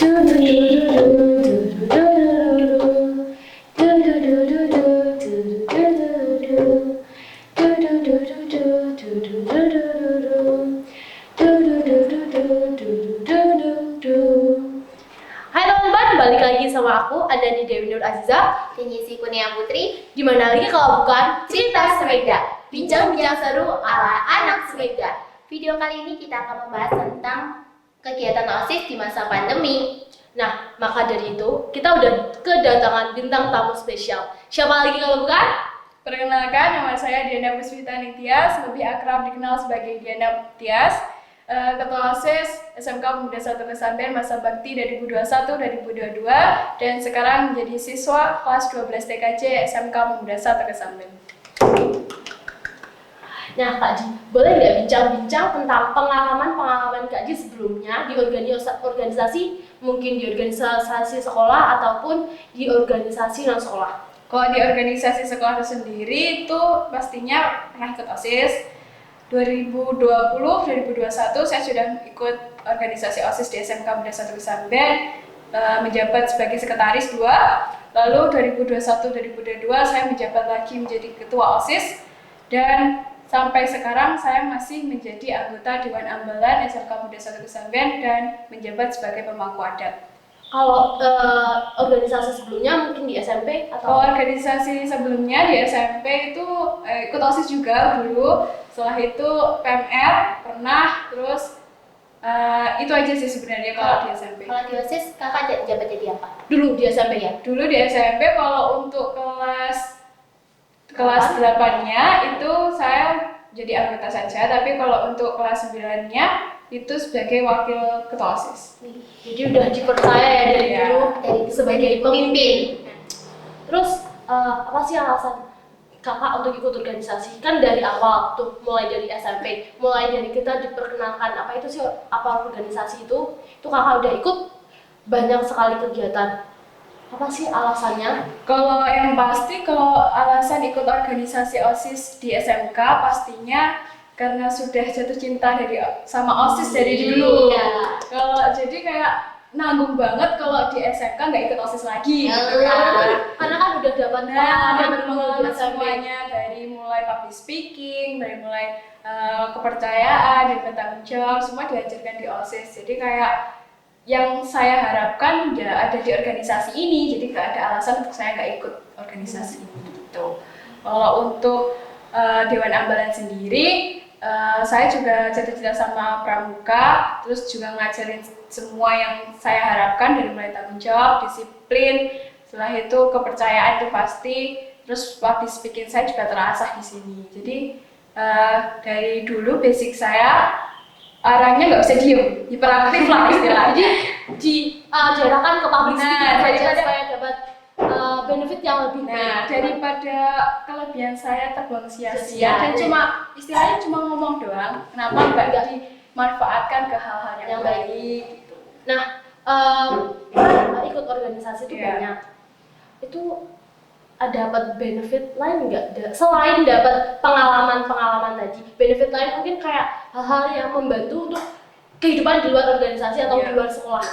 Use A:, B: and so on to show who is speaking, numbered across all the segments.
A: teman-teman, balik lagi sama aku, Andani Dewi Nur Aziza
B: dan Yesi Kurnia Putri.
A: Di mana lagi kalau bukan Cerita Semeda, bincang-bincang seru ala anak Semeda.
B: Video kali ini kita akan membahas tentang kegiatan OSIS di masa pandemi.
A: Nah, maka dari itu, kita udah kedatangan bintang tamu spesial. Siapa lagi kalau bukan?
C: Perkenalkan, nama saya Diana Puspita Ningtyas, lebih akrab dikenal sebagai Diana Tias. Ketua OSIS SMK Pemuda 1 Kesamben masa bakti 2021-2022 dan sekarang menjadi siswa kelas 12 TKJ SMK Pemuda 1 Kesamben.
A: Nah, Kak Ji, boleh nggak bincang-bincang tentang pengalaman Kak Ji sebelumnya di organisasi, mungkin di organisasi sekolah ataupun di organisasi non sekolah?
C: Kalau di organisasi sekolah itu sendiri itu pastinya pernah ikut OSIS. 2020-2021 saya sudah ikut organisasi OSIS di SMK Pemuda 1 Kesamben, menjabat sebagai sekretaris 2. Lalu 2021-2022 saya menjabat lagi menjadi ketua OSIS dan sampai sekarang saya masih menjadi anggota Dewan Ambalan SMK Pemuda 1 Kesamben dan menjabat sebagai pemangku adat.
A: Kalau organisasi sebelumnya mungkin di SMP atau?
C: Organisasi sebelumnya di SMP itu ikut OSIS juga dulu. Setelah itu PMR pernah, terus itu aja sih sebenarnya kalau di SMP.
B: Kalau di OSIS kakak jabat jadi apa?
A: Dulu di SMP ya?
C: Dulu di SMP kalau untuk kelas 8-nya itu saya jadi anggota saja, tapi kalau untuk kelas 9-nya itu sebagai wakil ketua OSIS.
A: Jadi udah dipercaya ya dari dulu sebagai pemimpin. Terus apa sih alasan kakak untuk ikut organisasi? Kan dari awal tuh, mulai dari SMP, mulai dari kita diperkenalkan apa itu sih, apa organisasi itu kakak udah ikut banyak sekali kegiatan. Apa sih alasannya?
C: Kalau yang pasti, kalau alasan ikut organisasi OSIS di SMK pastinya karena sudah jatuh cinta sama OSIS dari dulu.
A: Iya.
C: Kalau jadi kayak nanggung banget kalau di SMK nggak ikut OSIS lagi. Gitu kan.
A: Karena kan udah dapat
C: pengalaman semuanya, dari mulai public speaking, dari mulai kepercayaan dan bertanggung jawab, semua diajarkan di OSIS. Jadi kayak yang saya harapkan ya ada di organisasi ini, jadi nggak ada alasan untuk saya nggak ikut organisasi ini gitu. Kalau untuk Dewan Ambalan sendiri, saya juga cita-cita sama pramuka, terus juga ngajarin semua yang saya harapkan dari mulai tanggung jawab, disiplin, setelah itu kepercayaan itu pasti, terus public speaking saya juga terasah di sini. Jadi dari dulu basic saya orangnya nggak bisa diem, hiperaktif lah istilahnya.
A: Jadi diarahkan ke public speaking
C: daripada
A: supaya dapat benefit yang lebih baik.
C: Nah, daripada kelebihan saya terbuang sia-sia dan istilahnya cuma ngomong doang, kenapa nggak dimanfaatkan ke hal-hal yang baik gitu.
A: Nah, ikut organisasi itu banyak. Itu dapat benefit lain nggak? Selain dapat pengalaman tadi, benefit lain mungkin kayak hal-hal yang membantu untuk kehidupan di luar organisasi atau di luar sekolah.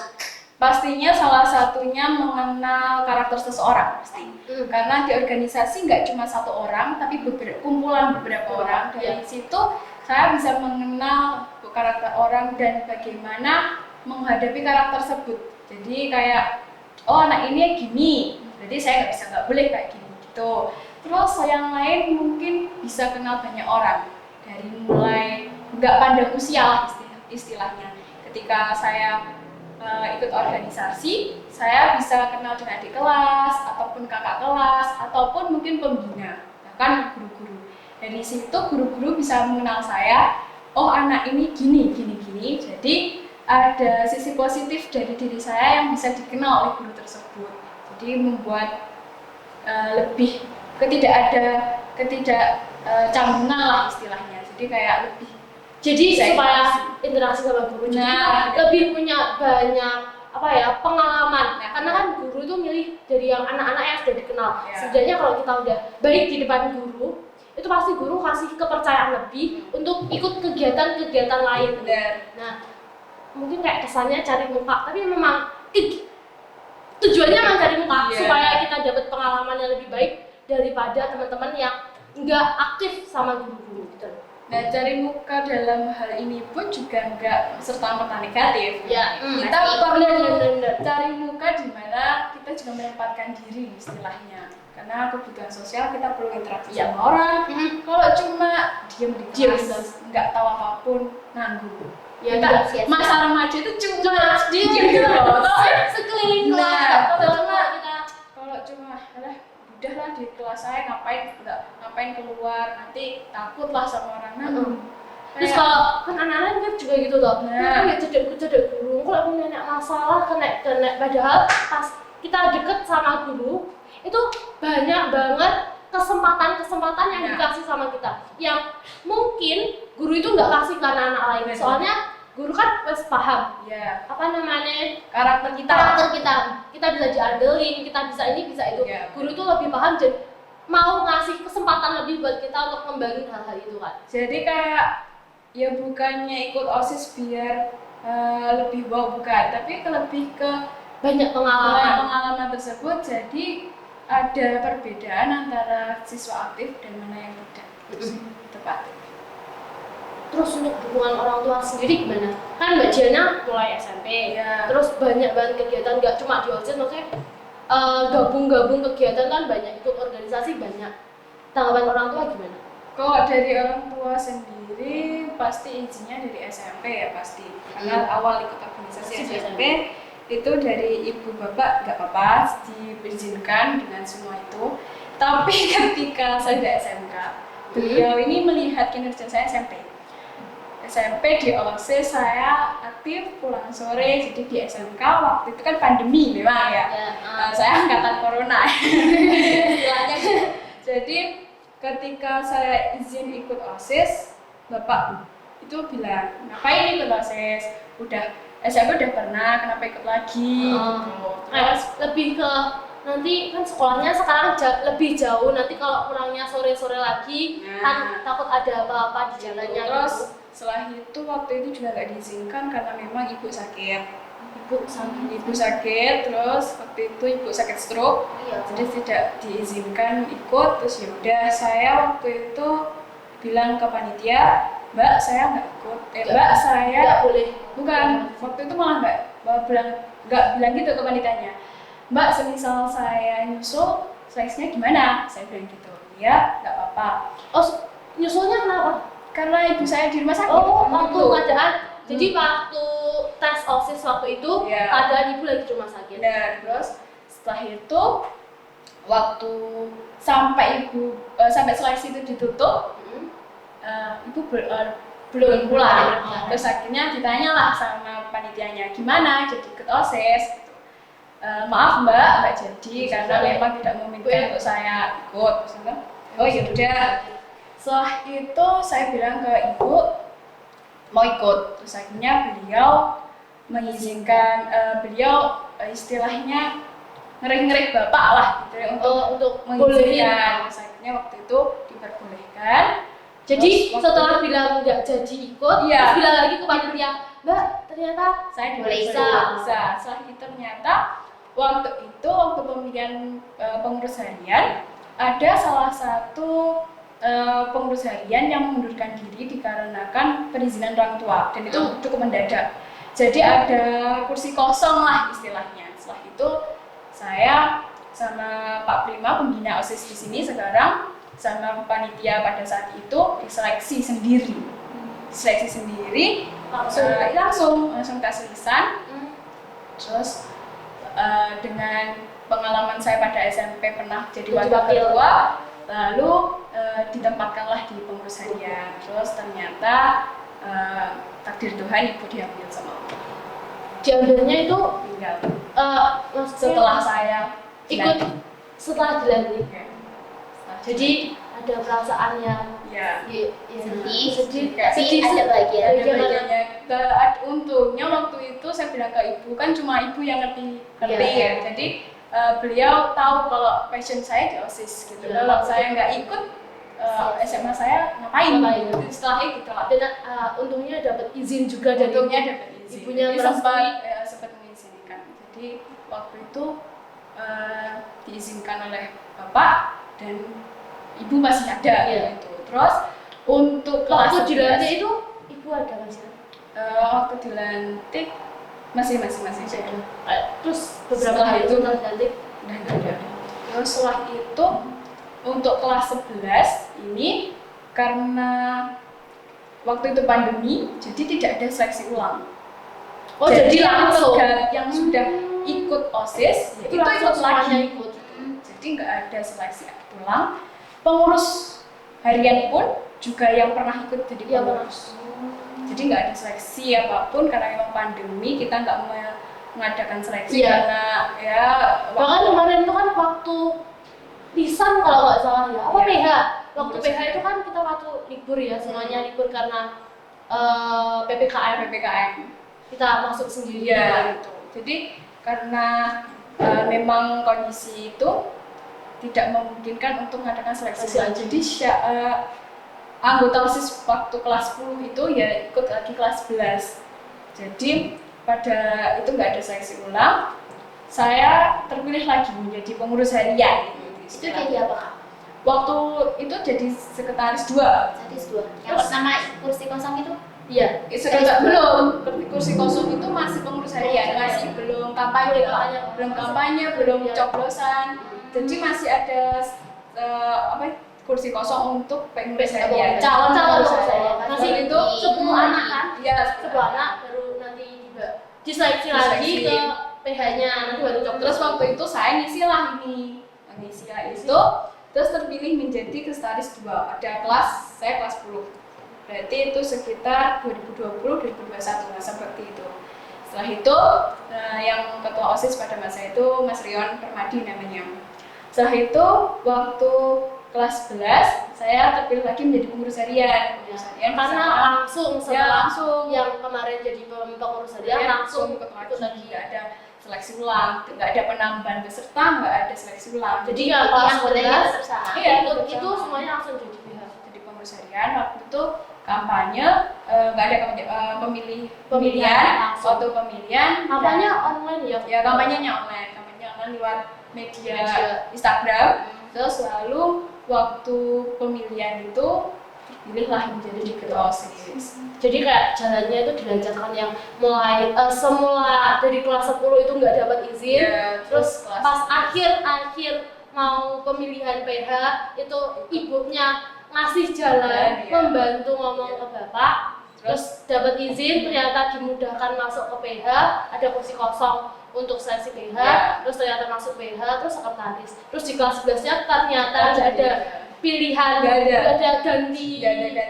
C: Pastinya salah satunya mengenal karakter seseorang pasti. Karena di organisasi nggak cuma satu orang, tapi kumpulan beberapa orang. Dari situ saya bisa mengenal karakter orang dan bagaimana menghadapi karakter tersebut. Jadi kayak, oh anak ini gini, jadi saya nggak boleh kayak gini gitu. Terus yang lain mungkin bisa kenal banyak orang, dari mulai nggak pandang usia lah istilahnya. Ketika saya ikut organisasi, saya bisa kenal dengan adik kelas, ataupun kakak kelas, ataupun mungkin pembina, bahkan guru-guru. Dari situ guru-guru bisa mengenal saya, oh anak ini gini. Jadi ada sisi positif dari diri saya yang bisa dikenal oleh guru tersebut. Jadi membuat lebih canggungan lah istilahnya. Jadi kayak lebih.
A: Jadi supaya interaksi sama guru, kita lebih punya banyak pengalaman. Karena kan guru itu milih dari yang anak-anak yang sudah dikenal. Setidaknya kalau kita udah baik di depan guru, itu pasti guru kasih kepercayaan lebih untuk ikut kegiatan-kegiatan lain.
C: Benar.
A: Nah, mungkin kayak kesannya cari muka, tapi memang daripada teman-teman yang nggak aktif sama guru-guru gitu.
C: Nah, cari muka dalam hal ini pun juga nggak serta-merta negatif.
A: Ya,
C: Kita perlu cari muka di mana kita juga menempatkan diri istilahnya. Karena kebutuhan sosial kita perlu interaksi sama orang. Kalau cuma diam di kelas, nggak tahu apapun, nanggung.
A: Ya,
C: Kita
A: enggak
B: sia-sia.
C: masa remaja itu cuma diem gitu loh.
A: sekeliling kelas
C: Nah,
A: cuma kita
C: kalau cuma udahlah di kelas saya ngapain keluar, nanti takut lah sama orang
A: terus kalau kan anak-anak kan juga gitu loh,
C: Nah.
A: ya cedek guru, kalau punya masalah kena padahal pas kita deket sama guru itu banyak banget kesempatan yang
C: Nah.
A: dikasih sama kita, yang mungkin guru itu nggak kasih ke anak-anak lain.
C: Betul.
A: Soalnya guru kan harus paham
C: ya
A: apa namanya
C: karakter kita.
A: kita bisa diandelin, kita bisa ini bisa itu.
C: Iya.
A: Guru itu lebih paham dan mau ngasih kesempatan lebih buat kita untuk ngembangin hal-hal itu kan.
C: Jadi kayak ya bukannya ikut OSIS biar lebih wow, bukan, tapi lebih ke
A: Banyak pengalaman.
C: pengalaman tersebut. Jadi ada perbedaan antara siswa aktif dan mana yang tidak. Tepat.
A: Terus untuk dukungan orang tua sendiri gimana? Kan Mbak Diana mulai SMP,
C: Iya.
A: terus banyak banget kegiatan, nggak cuma di OSIS, maksudnya gabung kegiatan kan banyak, ikut organisasi banyak. Tanggapan orang tua gimana?
C: Kalau dari orang tua sendiri pasti izinnya dari SMP ya pasti. Karena awal ikut organisasi
A: Pasti
C: SMP itu dari ibu bapak nggak apa-apa diizinkan dengan semua itu. Tapi ketika saya di SMK, beliau ini melihat kinerja saya SMP di OSIS saya aktif pulang sore, jadi di SMK waktu itu kan pandemi memang ya. Saya angkatan corona istilahnya gitu. Jadi ketika saya izin ikut OSIS, bapak itu bilang, ngapain ikut OSIS? Udah SMP udah pernah, kenapa ikut lagi? Gitu.
A: Terus lebih ke nanti kan sekolahnya sekarang lebih jauh, nanti kalau pulangnya sore-sore lagi kan takut ada apa-apa di jalannya.
C: Terus
A: gitu.
C: setelah itu waktu itu juga nggak diizinkan karena memang ibu sakit. Ibu sakit, terus waktu itu ibu sakit stroke, jadi tidak diizinkan ikut. Terus ya udah, saya waktu itu bilang ke panitia, Mbak saya nggak ikut, Mbak saya
A: nggak boleh.
C: bukan, waktu itu malah nggak bilang gitu ke panitianya, Mbak semisal saya nyusul, size-nya gimana? Saya bilang gitu, ya nggak apa-apa.
A: Oh, nyusulnya kenapa?
C: Karena ibu saya di rumah sakit.
A: Oh, waktu keadaan. Jadi waktu tes OSIS waktu itu,
C: Iya.
A: keadaan ibu lagi di rumah sakit.
C: Nah, terus setelah itu waktu sampai seleksi itu ditutup, ibu belum pulang. Terus akhirnya ditanyalah sama panitianya, gimana jadi ikut OSIS? Maaf Mbak jadi karena memang tidak memungkinkan untuk saya ikut. Terus, oh ya udah. Setelah itu saya bilang ke ibu mau ikut. Terus akhirnya beliau mengizinkan, beliau istilahnya ngerek bapak lah gitu untuk mengizinkan. Terus akhirnya waktu itu diperbolehkan.
A: Jadi
C: Terus
A: setelah bilang nggak jadi ikut,
C: Iya.
A: terus bilang lagi ke panitia, Mbak ternyata
C: saya
B: Boleh
C: bisa.
B: ikut.
C: Setelah itu ternyata waktu pemilihan pengurus harian ada salah satu pengurus harian yang mengundurkan diri dikarenakan perizinan orang tua dan itu cukup mendadak. Jadi ada kursi kosong lah istilahnya. Setelah itu saya sama Pak Prima pembina OSIS di sini sekarang sama panitia pada saat itu diseleksi sendiri. Seleksi sendiri langsung tes lisan. Terus dengan pengalaman saya pada SMP pernah jadi wakil ketua, lalu ditempatkanlah di pengurus harian. Terus ternyata takdir Tuhan ibu diambil sama aku.
A: diambilnya itu
C: Tinggal
A: setelah
C: setelah saya
A: ikut setelah dilantik.
C: Jadi
A: Jadi ada perasaan yang
C: ya
B: sedih,
C: kayak
B: tapi ada bagian.
C: ada bagiannya. Untungnya waktu itu saya bilang ke ibu, kan cuma ibu yang ngerti ya. Jadi beliau tahu kalau passion saya di OSIS gitu.
A: Ya.
C: Kalau saya nggak ikut SMA saya ngapain? Gitu. Setelahnya gitu lah.
A: dan untungnya dapat izin juga dari
C: Untungnya dapat izin.
A: ibunya
C: Jadi
A: merestui.
C: sempat mengizinkan. Jadi waktu itu diizinkan oleh bapak. dan ibu masih ada gitu. Terus untuk
A: Waktu
C: kelas
A: dilantik
C: 11,
A: itu ibu ada kan sih?
C: waktu dilantik masih ada.
A: Terus beberapa
C: Setelah
A: hari
C: itu
A: setelah dilantik
C: udah nggak ada. Terus setelah itu untuk kelas 11 ini karena waktu itu pandemi, jadi tidak ada seleksi ulang.
A: oh jadi
C: yang
A: langsung
C: yang sudah ikut OSIS
A: itu
C: itu
A: langsung
C: ikut
A: semuanya
C: lagi.
A: ikut.
C: Jadi nggak ada seleksi ulang. Pengurus harian pun juga yang pernah ikut jadi
A: Iya,
C: pengurus. Jadi nggak ada seleksi apapun karena memang pandemi, kita nggak mengadakan seleksi karena ya
A: bahkan kemarin itu kan waktu lisan kalau nggak salah ya apa PH waktu PH itu kan kita waktu libur ya semuanya libur karena PPKM kita masuk sendiri
C: gitu. Jadi karena memang kondisi itu tidak memungkinkan untuk mengadakan seleksi. Jadi anggota OSIS waktu kelas 10 itu ya ikut lagi kelas 11. Jadi pada itu nggak ada seleksi ulang, saya terpilih lagi menjadi pengurus harian.
B: Itu jadi apa Kak?
C: Waktu itu jadi sekretaris 2.
B: Sekretaris 2. Yang pertama kursi kosong itu?
A: iya
C: Sekretaris belum, kursi kosong itu masih pengurus harian, masih belum kampanye, belum coblosan. Jadi masih ada kursi kosong untuk pengurus harian.
A: calon
C: pengurus
A: saya
C: harian.
A: masih
C: Waktu
A: itu 10 anak kan
C: Iya,
A: 10 anak baru nanti juga diseleksi lagi ke PH-nya nanti baru coblos.
C: Terus waktu itu saya ngisi itu, terus terpilih menjadi sekretaris 2. Saya kelas 10. Berarti itu sekitar 2020-2021 seperti itu. Setelah itu yang ketua OSIS pada masa itu Mas Rion Permadi namanya. Setelah itu waktu kelas 11 saya terpilih lagi menjadi pengurus harian.
A: Karena langsung
C: langsung
A: yang kemarin jadi pengurus harian langsung ikut lagi.
C: Nggak ada seleksi ulang, nggak ada penambahan peserta, nggak ada seleksi ulang.
A: Jadi yang kelas 11 itu
C: bersama.
A: semuanya langsung jadi PH.
C: Jadi pengurus harian waktu itu kampanye, nggak ada pemilihan, waktu pemilihan
A: kampanye online ya?
C: Kampanyenya online lewat media Instagram. Terus lalu waktu pemilihan itu terpilihlah menjadi ketua OSIS.
A: Jadi kayak jalannya itu dilancarkan yang mulai semula dari kelas 10 itu nggak dapat izin, terus pas akhir mau pemilihan PH itu ibunya ngasih jalan, membantu ngomong ke bapak, terus dapat izin, ternyata dimudahkan masuk ke PH, ada kursi kosong untuk seleksi PH, terus ternyata masuk PH, terus sekretaris. Terus di kelas 11-nya ternyata ada pilihan, ada ganti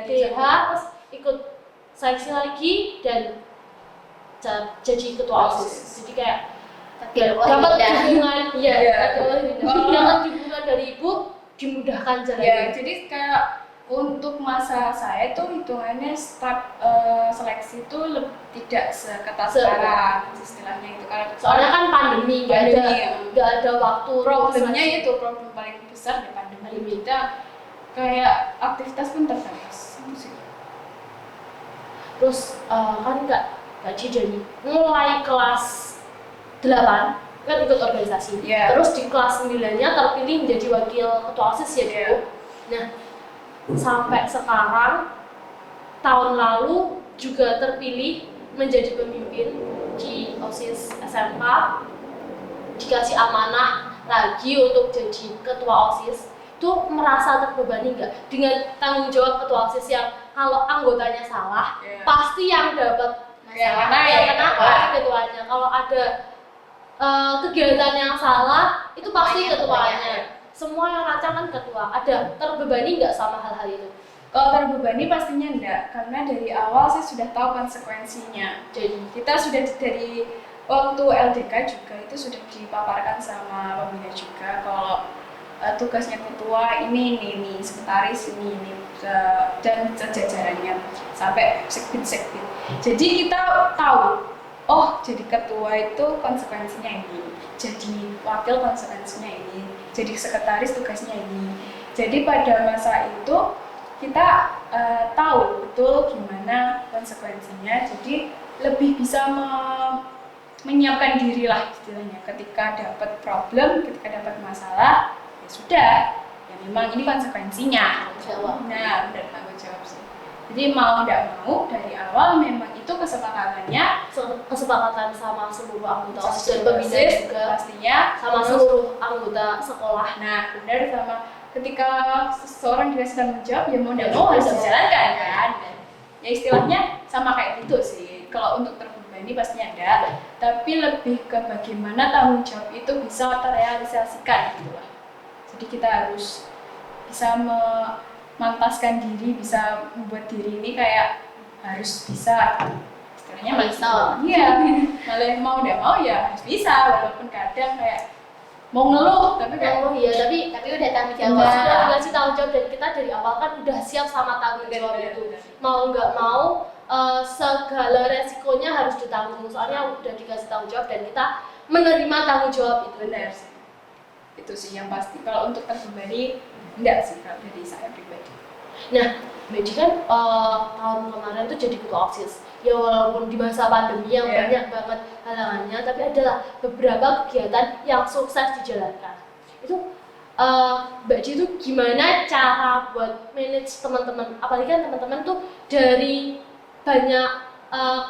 A: PH, terus ikut seleksi lagi dan jadi ketua OSIS. Jadi kayak dapat dukungan, dapat dukungan dari ibu, dimudahkan jalannya.
C: Jadi kayak untuk masa saya itu hitungannya start seleksi itu tidak seketat sekarang istilahnya itu karena
A: soalnya kan pandemi nggak ada waktu.
C: Problemnya itu problem paling besar di pandemi kita kayak aktivitas pun terbatas.
A: Terus kan Kak dari mulai kelas 8 kan ikut organisasi. Terus di kelas 9-nya terpilih menjadi wakil ketua OSIS ya Bu. Nah, sampai sekarang tahun lalu juga terpilih menjadi pemimpin di OSIS SMK, dikasih amanah lagi untuk jadi ketua OSIS. Itu merasa terbebani nggak dengan tanggung jawab ketua OSIS yang kalau anggotanya salah pasti yang dapat masalah ketuanya. Kalau ada kegiatan yang salah itu pasti ketuanya. Semua yang rancang kan ketua. Ada terbebani nggak sama hal-hal itu?
C: Kalau terbebani pastinya enggak, karena dari awal saya sudah tahu konsekuensinya. Jadi kita sudah dari waktu LDK juga itu sudah dipaparkan sama pembina juga kalau tugasnya ketua ini, sekretaris ini dan sejajarannya sampai sekbid. Jadi kita tahu, oh jadi ketua itu konsekuensinya ini, jadi wakil konsekuensinya ini, jadi sekretaris tugasnya ini. Jadi pada masa itu kita tahu betul gimana konsekuensinya, jadi lebih bisa menyiapkan diri lah istilahnya ketika dapat problem, ketika dapat masalah ya sudah, yang memang ini konsekuensinya.
A: Jawab.
C: Nah, benar, tanggung jawab sih. Jadi mau tidak mau dari awal memang itu kesepakatannya
A: Kesepakatan sama seluruh anggota OSIS dan pembina
C: OSIS,
A: juga,
C: pastinya
A: sama seluruh anggota sekolah.
C: Nah, benar, sama ketika seseorang dikasih tanggung jawab ya mau tidak mau harus dijalankan kan. Ya istilahnya sama kayak gitu sih. Kalau untuk terbebani pastinya ada, tapi lebih ke bagaimana tanggung jawab itu bisa terrealisasikan gitu lah. Jadi kita harus bisa memantaskan diri, bisa membuat diri ini kayak harus bisa istilahnya
B: Bisa.
C: Iya, malah mau tidak mau ya harus bisa, walaupun kadang kayak mau ngeluh tapi kayak
B: Oh iya, tapi udah tanggung jawab.
C: Nah.
A: Sudah dikasih tanggung jawab dan kita dari awal kan udah siap sama tanggung jawab
C: Benar,
A: itu.
C: benar.
A: Mau nggak mau segala resikonya harus ditanggung, soalnya udah dikasih tanggung jawab dan kita menerima tanggung jawab itu.
C: benar sih. Itu sih yang pasti. Kalau untuk terbebani enggak sih kalau dari saya pribadi.
A: Nah, Mbak Ji kan tahun kemarin tuh jadi ketua OSIS. Ya walaupun di masa pandemi yang
C: Iya.
A: banyak banget halangannya, tapi adalah beberapa kegiatan yang sukses dijalankan. Itu Mbak Ji tuh gimana cara buat manage teman-teman? Apalagi kan teman-teman tuh dari banyak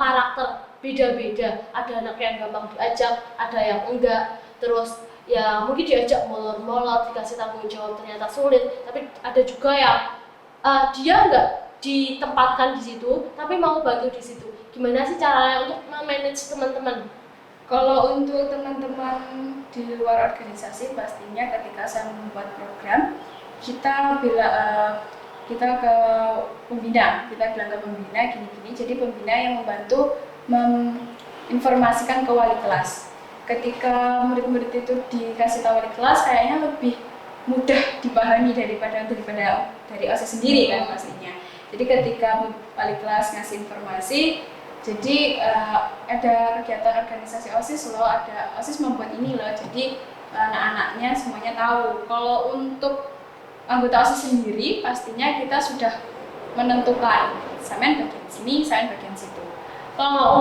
A: karakter beda-beda. Ada anak yang gampang diajak, ada yang enggak. Terus ya mungkin diajak molor-molor, dikasih tanggung jawab ternyata sulit. Tapi ada juga yang dia nggak ditempatkan di situ, tapi mau bantu di situ. Gimana sih caranya untuk manage teman-teman?
C: Kalau untuk teman-teman di luar organisasi pastinya ketika saya membuat program kita kita ke pembina, kita bilang ke pembina gini-gini. Jadi pembina yang membantu menginformasikan ke wali kelas. Ketika murid-murid itu dikasih tahu wali kelas, kayaknya lebih mudah dipahami daripada dari OSIS sendiri kan pastinya. Jadi ketika wali kelas ngasih informasi, jadi ada kegiatan organisasi OSIS loh, ada OSIS membuat ini loh. Jadi anak-anaknya semuanya tahu. Kalau untuk anggota OSIS sendiri pastinya kita sudah menentukan sampean bagian sini, sampean bagian situ.
A: Kalau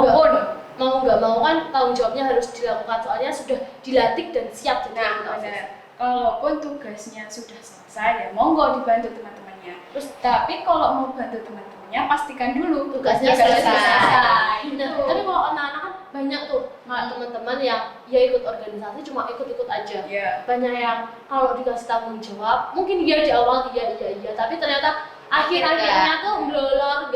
A: mau nggak mau kan tanggung jawabnya harus dilakukan, soalnya sudah dilatih dan siap jadi anggota OSIS.
C: Benar. Kalaupun tugasnya sudah selesai ya monggo dibantu teman-temannya. Terus tapi kalau mau bantu teman-temannya pastikan dulu
A: Tugasnya
C: tugasnya
A: selesai.
C: Gitu.
A: Nah, tapi kalau anak-anak kan banyak tuh teman-teman yang ya ikut organisasi cuma ikut-ikut aja.
C: Iya.
A: Banyak yang kalau dikasih tanggung jawab mungkin dia di awal iya, tapi ternyata akhir-akhirnya tuh melolor,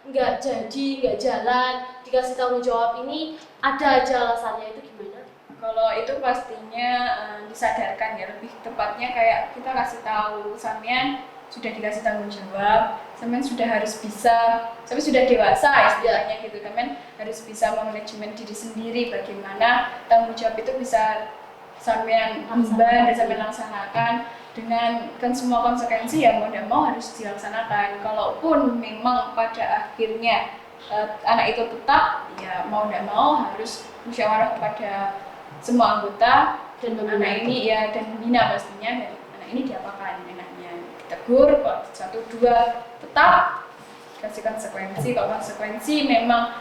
A: nggak jadi, nggak jalan. Dikasih tanggung jawab ini ada aja alasannya, itu gimana?
C: Kalau itu pastinya disadarkan ya, lebih tepatnya kayak kita kasih tahu sampean sudah dikasih tanggung jawab, sampean sudah harus bisa, sampean sudah dewasa istilahnya gitu, sampean harus bisa memanajemen diri sendiri, bagaimana tanggung jawab itu bisa sampean emban dan sampean laksanakan dengan kan semua konsekuensi yang mau tidak mau harus dilaksanakan. Kalaupun memang pada akhirnya anak itu tetap ya mau tidak mau harus musyawarah kepada semua anggota
A: Dan
C: anak ini ya dan pembina pastinya, dan anak ini diapakan enaknya, ditegur kalau 1, 2 tetap kasih konsekuensi. Kalau konsekuensi memang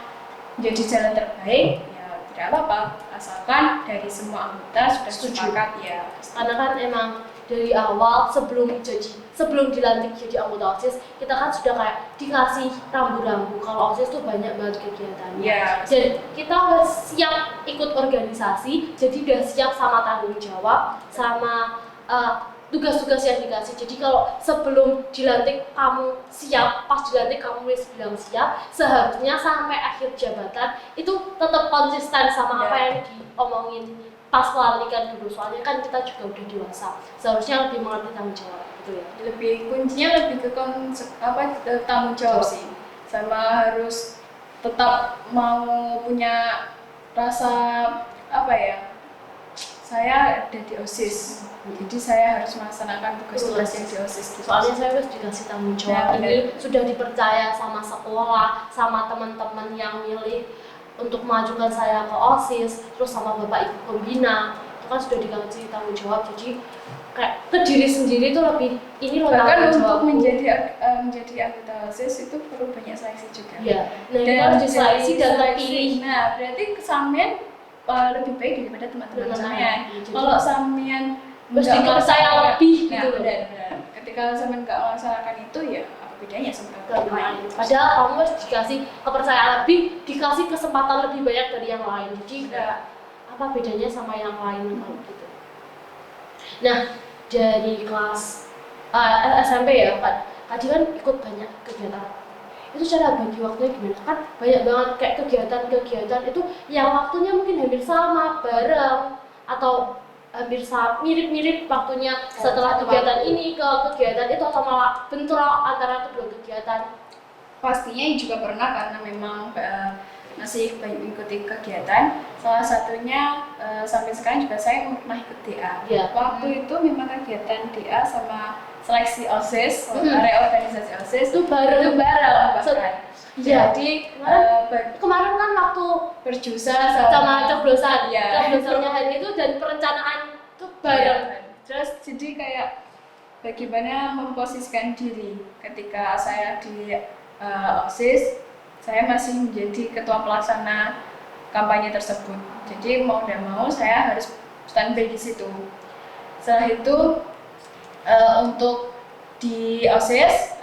C: menjadi jalan terbaik ya tidak apa-apa, asalkan dari semua anggota sudah sepakat ya.
A: Karena kan emang dari awal sebelum dilantik jadi anggota OSIS, kita kan sudah kayak dikasih rambu-rambu kalau OSIS tuh banyak banget kegiatannya.
C: Iya.
A: Jadi kita udah siap ikut organisasi, jadi udah siap sama tanggung jawab, sama tugas-tugas yang dikasih. Jadi kalau sebelum dilantik kamu siap, pas dilantik kamu bilang siap, seharusnya sampai akhir jabatan itu tetap konsisten sama apa yang diomongin pas pelantikan dulu, soalnya kan kita juga udah dewasa, seharusnya lebih mengerti tanggung jawab gitu ya.
C: Lebih kuncinya lebih ke tanggung jawab sih, sama harus tetap mau punya rasa apa ya, saya ada di OSIS, jadi saya harus melaksanakan tugas-tugas yang di OSIS gitu.
A: Soalnya saya harus dikasih tanggung jawab, ini sudah dipercaya sama sekolah, sama teman-teman yang milih untuk mengajukan saya ke OSIS, terus sama bapak ibu pembina, itu kan sudah dikasih tanggung jawab. Jadi kayak ke diri sendiri tuh lebih ini loh
C: Bahkan
A: tanggung
C: untuk
A: jawabku.
C: menjadi anggota OSIS itu perlu banyak seleksi juga.
A: Iya, nah kita harus diseleksi dan terpilih.
C: Nah, berarti sampean lebih baik daripada teman-teman
A: Benar.
C: sampean.
A: Jadi
C: kalau sampean
A: harus
C: nggak
A: dipercaya
C: merasa-
A: lebih
C: nah,
A: gitu loh.
C: benar. ketika sampean nggak melaksanakan itu ya apa bedanya sama
A: Yang lain. Padahal kamu harus dikasih kepercayaan lebih, dikasih kesempatan lebih banyak dari yang lain. Jadi kayak apa bedanya sama yang lain kalau gitu. Nah, dari kelas SMP ya kan, tadi kan ikut banyak kegiatan. Itu cara bagi waktunya gimana? Kan banyak banget kayak kegiatan-kegiatan itu yang waktunya mungkin hampir sama, bareng atau hampir sama, mirip-mirip waktunya setelah kegiatan ini ke kegiatan itu atau malah bentrok antara kedua kegiatan.
C: Pastinya juga pernah karena memang masih banyak mengikuti kegiatan. Salah satunya sampai sekarang juga saya pernah ikut DA.
A: Ya.
C: Waktu itu memang kegiatan DA sama seleksi OSIS, reorganisasi OSIS
A: Itu bareng
C: bahkan.
A: Iya.
C: Jadi
A: Kemarin kan waktu
C: berjusa
A: sama coblosan,
C: Iya.
A: coblosannya hari itu dan perencanaan itu bareng.
C: Terus jadi kayak bagaimana memposisikan diri ketika saya di OSIS, saya masih menjadi ketua pelaksana kampanye tersebut. Jadi mau tidak mau saya harus standby di situ. Setelah itu untuk di OSIS,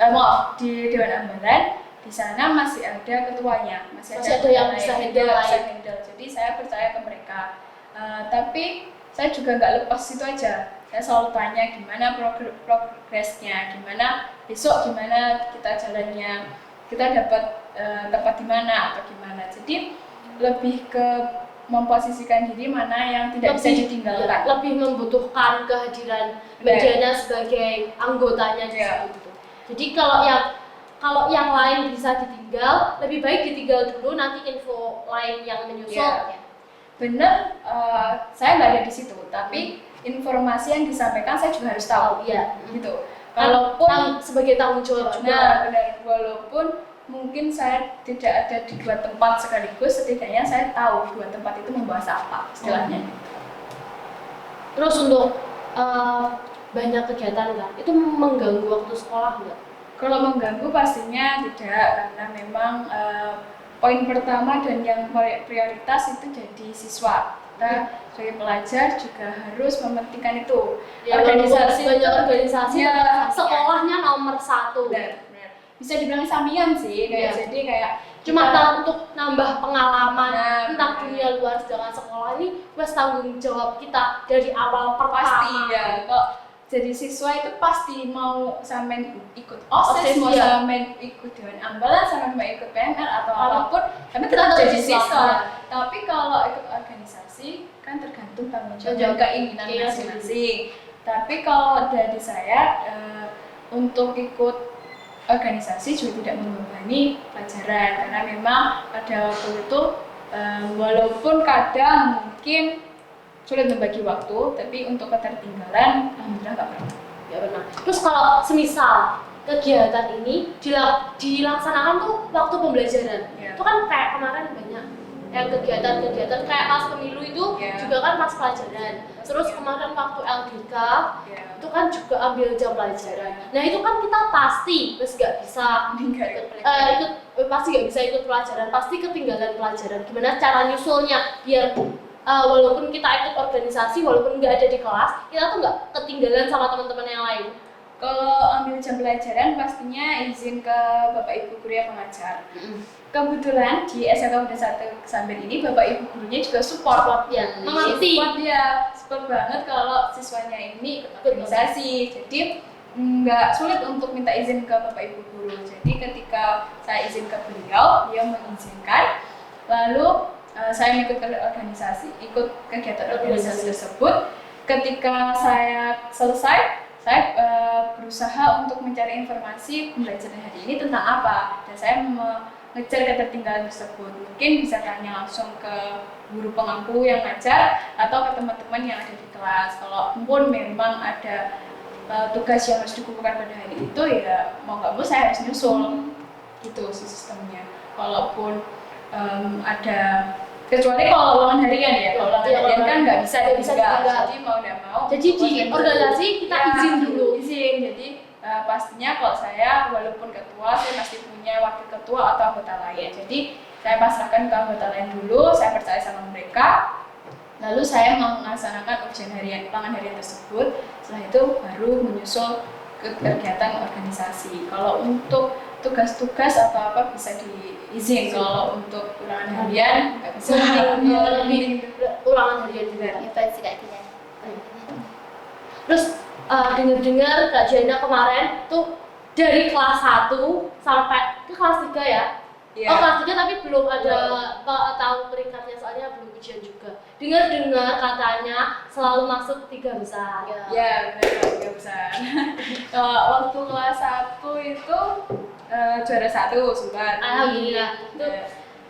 C: di Dewan Ambalan, di sana masih ada ketuanya, masih
A: ada yang bisa handle.
C: Jadi saya percaya ke mereka. Tapi saya juga nggak lepas situ aja. Saya selalu tanya gimana progresnya, gimana besok, gimana kita jalannya, kita dapat tempat di mana atau gimana. Jadi lebih ke memposisikan diri mana yang tidak bisa ditinggalkan.
A: Lebih membutuhkan kehadiran Mbak Diana sebagai anggotanya di situ. Jadi kalau yang lain bisa ditinggal, lebih baik ditinggal dulu, nanti info lain yang menyusul.
C: Bener, saya nggak ada di situ, tapi informasi yang disampaikan saya juga harus tahu.
A: Iya.
C: Gitu. Walaupun
A: sebagai tanggung jawab juga.
C: Nah, benar. Walaupun mungkin saya tidak ada di dua tempat sekaligus, setidaknya saya tahu dua tempat itu membahas apa istilahnya.
A: Terus untuk banyak kegiatan kan, itu mengganggu waktu sekolah nggak?
C: Kalau mengganggu pastinya tidak, karena memang poin pertama dan yang prioritas itu jadi siswa. Kita sebagai pelajar juga harus mementingkan itu.
A: Ya,
C: organisasi
A: banyak organisasi,
C: ya,
A: sekolahnya nomor 1.
C: Benar. Bisa dibilang samian sih, kayak jadi kayak
A: cuma untuk nambah pengalaman tentang
C: benar.
A: dunia luar, sedangkan sekolah ini wes tanggung jawab kita dari awal pertama.
C: Pasti ya, kok jadi siswa itu pasti mau sampean ikut OSIS, mau sampean ikut Dewan Ambalan, sampean mau ikut PNR atau apapun, tapi tetap jadi siswa. Tapi kalau ikut organisasi kan tergantung tanggung jawab keinginan masing-masing. Tapi kalau dari saya untuk ikut organisasi juga tidak membebani pelajaran, karena memang pada waktu itu walaupun kadang mungkin sulit membagi waktu, tapi untuk ketertinggalan alhamdulillah nggak pernah.
A: Ya benar. Terus kalau semisal kegiatan ini dilaksanakan tuh waktu pembelajaran, itu kan kayak kemarin banyak yang kegiatan-kegiatan kayak pas pemilu itu juga kan pas pelajaran. Terus kemarin waktu LDK itu kan juga ambil jam pelajaran. Nah itu kan kita pasti nggak bisa ikut pelajaran, pasti ketinggalan pelajaran. Gimana cara nyusulnya biar walaupun kita ikut organisasi, walaupun nggak ada di kelas, kita tuh nggak ketinggalan sama teman-teman yang lain.
C: Kalau ambil jam pelajaran pastinya izin ke Bapak Ibu guru yang pengajar. Kebetulan di SMK Udah 1 Kesamben ini Bapak Ibu gurunya juga support
A: ya, mengerti.
C: Support banget kalau siswanya ini ikut organisasi. Jadi nggak sulit untuk minta izin ke Bapak Ibu guru. Jadi ketika saya izin ke beliau, dia mengizinkan. Lalu saya ikut kegiatan organisasi tersebut. Ketika saya selesai, saya berusaha untuk mencari informasi pembelajaran hari ini tentang apa, dan saya mengejar ketertinggalan tersebut. Mungkin bisa tanya langsung ke guru pengampu yang ngajar atau ke teman-teman yang ada di kelas. Kalaupun memang ada tugas yang harus dikumpulkan pada hari itu, ya mau nggak mau saya harus nyusul. Gitu sih sistemnya. Kalaupun ada, kecuali kalau ulangan harian ya, kalau ulangan harian kan nggak bisa ditinggal. Jadi mau nggak mau.
A: Jadi di organisasi kita izin dulu.
C: Jadi pastinya kalau saya walaupun ketua, saya pasti punya wakil ketua atau anggota lain. Jadi saya pasrahkan ke anggota lain dulu, saya percaya sama mereka. Lalu saya melaksanakan ujian harian, ulangan harian tersebut. Setelah itu baru menyusul ikut kegiatan organisasi. Kalau untuk tugas-tugas atau apa bisa diizin, kalau untuk ulangan harian nggak bisa.
A: lebih ulangan harian juga.
B: Hebat sih Kak Dian.
A: Terus dengar-dengar Kak Jana kemarin tuh dari kelas 1 sampai ke kelas 3 ya?
C: Iya.
A: Oh kelas 3 tapi belum ada tahu peringkatnya soalnya belum ujian juga. Dengar-dengar katanya selalu masuk 3 besar.
C: Ya, benar, 3 besar. Waktu kelas 1 itu juara 1 Sumbar.
A: Alhamdulillah.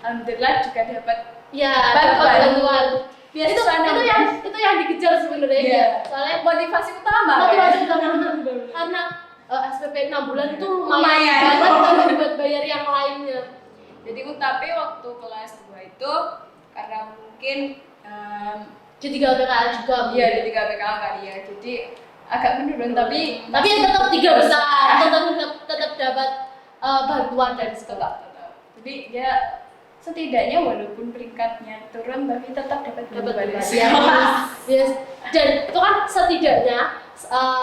C: Alhamdulillah juga dapat
A: Ya,
C: bantuan.
A: itu yang dikejar sebenarnya.
C: Iya.
A: Soalnya
C: Motivasi utama.
A: motivasi utama karena SPP 6 bulan itu
C: Lumayan.
A: banget buat bayar yang lainnya.
C: Jadi tapi waktu kelas 2 itu karena mungkin
A: Jadi gak PKL juga.
C: iya di 3 PKL kali ya. Jadi agak menurun tapi
A: tetap 3 besar, tetap dapat bantuan dari sekolah.
C: Jadi ya setidaknya walaupun peringkatnya turun tapi tetap dapat bantuan.
A: Yes. Dan itu kan setidaknya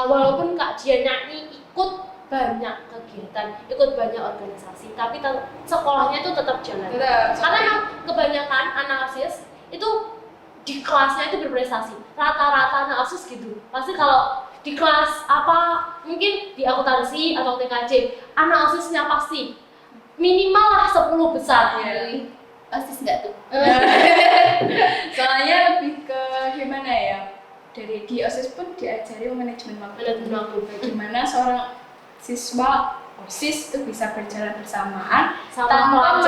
A: walaupun Kak Diana ini ikut banyak kegiatan, ikut banyak organisasi, tapi sekolahnya itu tetap jalan. Karena emang kebanyakan anak OSIS itu di kelasnya itu berprestasi. Rata-rata anak OSIS gitu. Pasti kalau di kelas apa, mungkin di akuntansi atau TKJ, anak OSISnya pasti minimal lah 10 besar.
C: Iya.
B: OSIS nggak tuh?
C: Soalnya lebih ke gimana ya? Dari di OSIS pun diajari manajemen waktu. Bagaimana seorang siswa OSIS itu bisa berjalan bersamaan tanpa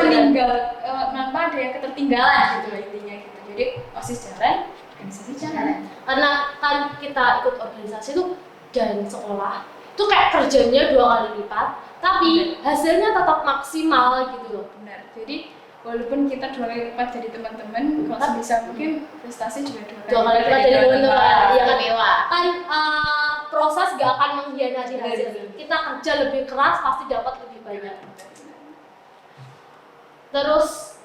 C: tanpa ada yang ketertinggalan gitu loh intinya gitu. Jadi OSIS jalan, organisasi jalan.
A: Karena kan kita ikut organisasi itu dan sekolah itu kayak kerjanya 2 kali lipat, tapi hasilnya tetap maksimal gitu loh.
C: Benar. Jadi walaupun kita 2 kali lipat jadi teman-teman, kalau bisa mungkin prestasi juga 2
A: kali lipat jadi teman-teman.
B: Iya kan mewah.
A: Kan proses gak akan mengkhianati hasil. Kita kerja lebih keras pasti dapat lebih banyak. Terus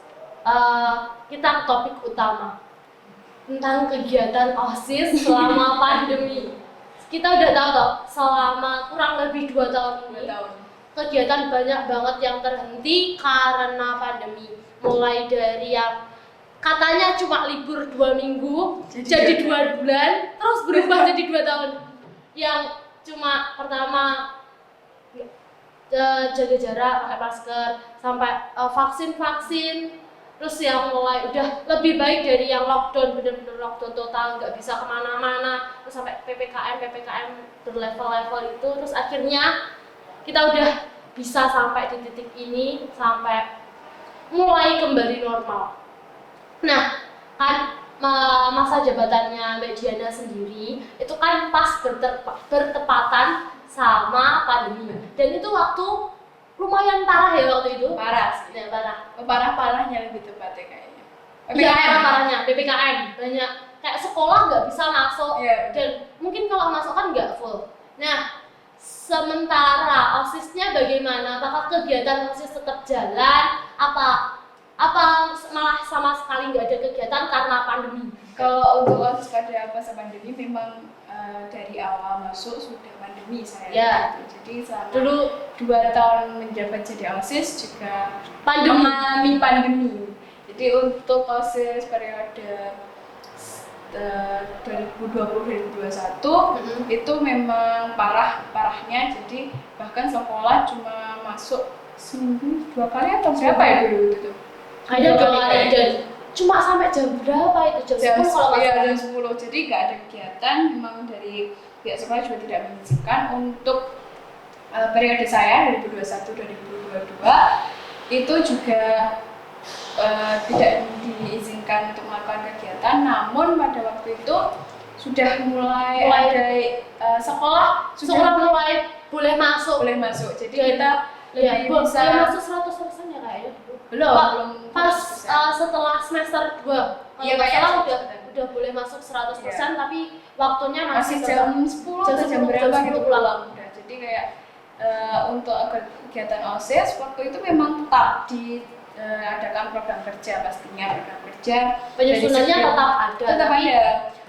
A: kita ke topik utama tentang kegiatan OSIS selama pandemi. Kita udah tahu toh, selama kurang lebih 2 tahun ini kegiatan banyak banget yang terhenti karena pandemi. Mulai dari yang katanya cuma libur 2 minggu jadi 2 bulan, terus berubah jadi 2 tahun. Yang cuma pertama jaga jarak, pakai masker, sampai vaksin, terus yang mulai udah lebih baik dari yang lockdown, bener-bener lockdown total, nggak bisa kemana-mana, terus sampai PPKM berlevel-level itu, terus akhirnya kita udah bisa sampai di titik ini, sampai mulai kembali normal. Nah, kan masa jabatannya Mbak Diana sendiri itu kan pas bertepatan sama pandemi, dan itu waktu lumayan parah ya waktu itu.
C: Parah sih.
A: Ya, parah.
C: Parahnya lebih tepatnya kayaknya.
A: Iya, parahnya PPKM banyak kayak sekolah nggak bisa masuk.
C: Iya.
A: Dan mungkin kalau masuk kan nggak full. Nah, sementara OSISnya bagaimana? Apakah kegiatan OSIS tetap jalan? Apa malah sama sekali nggak ada kegiatan karena pandemi?
C: Kalau untuk OSIS pada masa pandemi memang dari awal masuk sudah pandemi saya.
A: Ya.
C: Gitu. Jadi selama
A: Dulu
C: 2 tahun menjabat jadi OSIS juga
A: pandemi.
C: mengalami pandemi. Jadi untuk OSIS periode 2020-2021 itu memang parahnya. Jadi bahkan sekolah cuma masuk seminggu 2 kali atau berapa ya dulu itu tuh?
A: Ada 2 kali dan cuma sampai jam berapa itu? Jam 10 kalau nggak salah.
C: jam 10. Jadi nggak ada kegiatan. Memang dari pihak sekolah juga tidak mengizinkan untuk periode saya 2021-2022 itu juga tidak diizinkan untuk melakukan kegiatan. Namun pada waktu itu sudah mulai ada sekolah
A: mulai boleh masuk.
C: Jadi kita lebih bisa
A: masuk 100% ya kayaknya.
C: belum
A: Pas setelah semester 2
C: iya
A: kayaknya
C: kayaknya
A: udah boleh masuk 100%,
C: Iya.
A: tapi waktunya
C: masih
A: tetap
C: jam 10 atau jam
A: 10
C: berapa gitu
A: pulang.
C: udah. Jadi kayak untuk kegiatan OSIS waktu itu memang tetap diadakan program kerja, pastinya program kerja
A: Penyusunannya
C: dari
A: tetap ada.
C: tetap ada.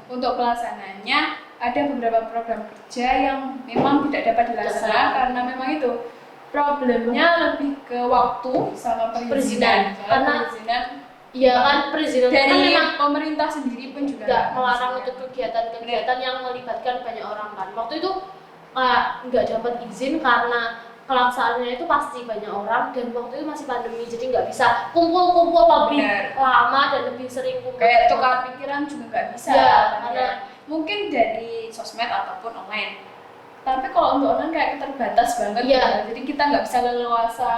C: Untuk pelaksananya ada beberapa program kerja yang memang tidak dapat dilaksanakan karena memang itu problemnya lebih ke waktu sama perizinan.
A: Karena
C: perizinan
A: iya kan perizinan kan
C: dari
A: memang
C: pemerintah sendiri pun juga
A: nggak melarang untuk kegiatan-kegiatan yang melibatkan banyak orang kan. Waktu itu kayak nggak dapat izin karena pelaksanaannya itu pasti banyak orang dan waktu itu masih pandemi jadi nggak bisa kumpul-kumpul lebih lama dan lebih sering kumpul.
C: Kayak tukar pikiran juga nggak bisa.
A: Ya, karena
C: mungkin dari sosmed ataupun online. Tapi kalau untuk online kayak terbatas banget
A: Iya.
C: ya. Jadi kita nggak bisa leluasa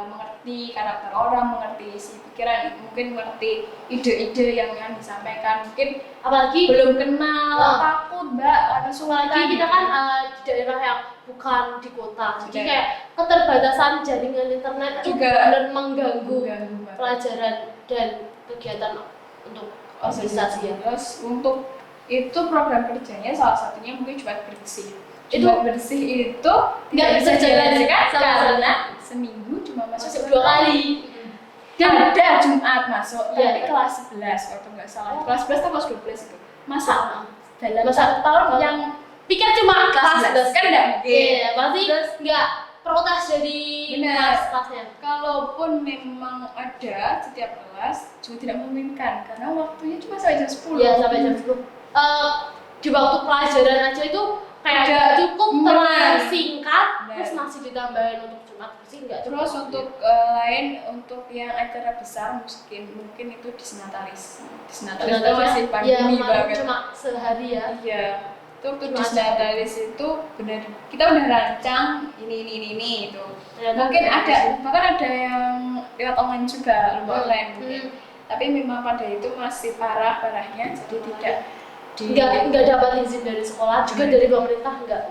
C: mengerti karakter orang, mengerti isi pikiran, mungkin mengerti ide-ide yang disampaikan. Mungkin
A: apalagi
C: belum kenal, takut mbak, ada sulit.
A: apalagi kita kan di daerah yang bukan di kota, jadi
C: Iya.
A: kayak keterbatasan jaringan internet itu
C: Juga
A: benar mengganggu
C: Mbak.
A: pelajaran dan kegiatan untuk organisasi ya.
C: Terus untuk itu program kerjanya salah satunya mungkin cuma bersih.
A: Itu
C: Bersih itu
A: nggak bisa jalan
C: kan
A: sama
C: karena seminggu cuma masuk
A: 2 kali.
C: Dan ada Jumat masuk,
A: Iya.
C: tapi kelas 11 kalau nggak salah. Kelas 11 atau kelas 12 itu. Masa dalam
A: Masa
C: satu tahun
A: kalau-
C: yang
A: Pikir cuma kelas 11
C: kan enggak mungkin.
A: Iya, pasti nggak protes dari
C: Benar.
A: kelasnya.
C: Kalaupun memang ada setiap kelas juga tidak memungkinkan karena waktunya cuma sampai jam 10.
A: Iya, sampai jam 10. Di waktu pelajaran aja itu kayak
C: Ada.
A: nggak cukup
C: Benar.
A: terlalu singkat,
C: Benar.
A: terus masih ditambahin untuk Jumat sih nggak cukup.
C: Terus untuk lain untuk yang acara besar mungkin itu disnatalis. Disnatalis itu masih pandemi banget.
A: Cuma sehari ya.
C: Iya. Itu untuk
A: Cuma
C: disnatalis itu benar kita udah rancang ini itu.
A: Ternyata
C: Mungkin
A: nggak
C: ada
A: bisa.
C: bahkan ada yang lewat online juga, lomba online mungkin.
A: Hmm.
C: Tapi memang pada itu masih parahnya jadi tidak
A: Nggak dapat izin dari sekolah juga dari pemerintah nggak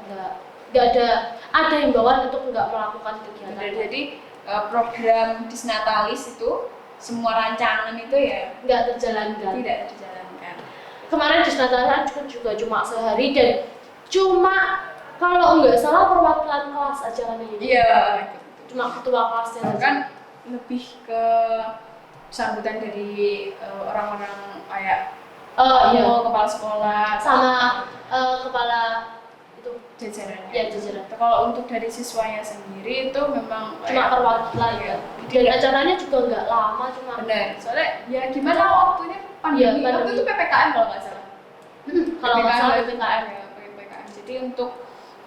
A: ada himbauan untuk nggak melakukan kegiatan.
C: Jadi program disnatalis itu semua rancangan itu ya
A: Nggak terjalankan.
C: tidak dijalankan.
A: Kemarin di Natalan juga cuma sehari dan cuma kalau nggak salah perwakilan kelas aja kan ini.
C: Iya.
A: Cuma ketua kelasnya aja.
C: Kan lebih ke sambutan dari orang-orang kayak
A: Iya.
C: kepala sekolah
A: Sama kepala itu
C: jajarannya.
A: ya jajaran.
C: Kalau untuk dari siswanya sendiri itu memang
A: Cuma
C: kayak-
A: perwakilan
C: Iya.
A: ya. Dan acaranya juga nggak lama cuma.
C: Benar. Soalnya ya gimana waktunya pandemi.
A: Iya,
C: Waktu
A: pandemi.
C: itu PPKM kalau nggak salah.
A: Kalau nggak salah
C: PPKM ya, PPKM. Jadi untuk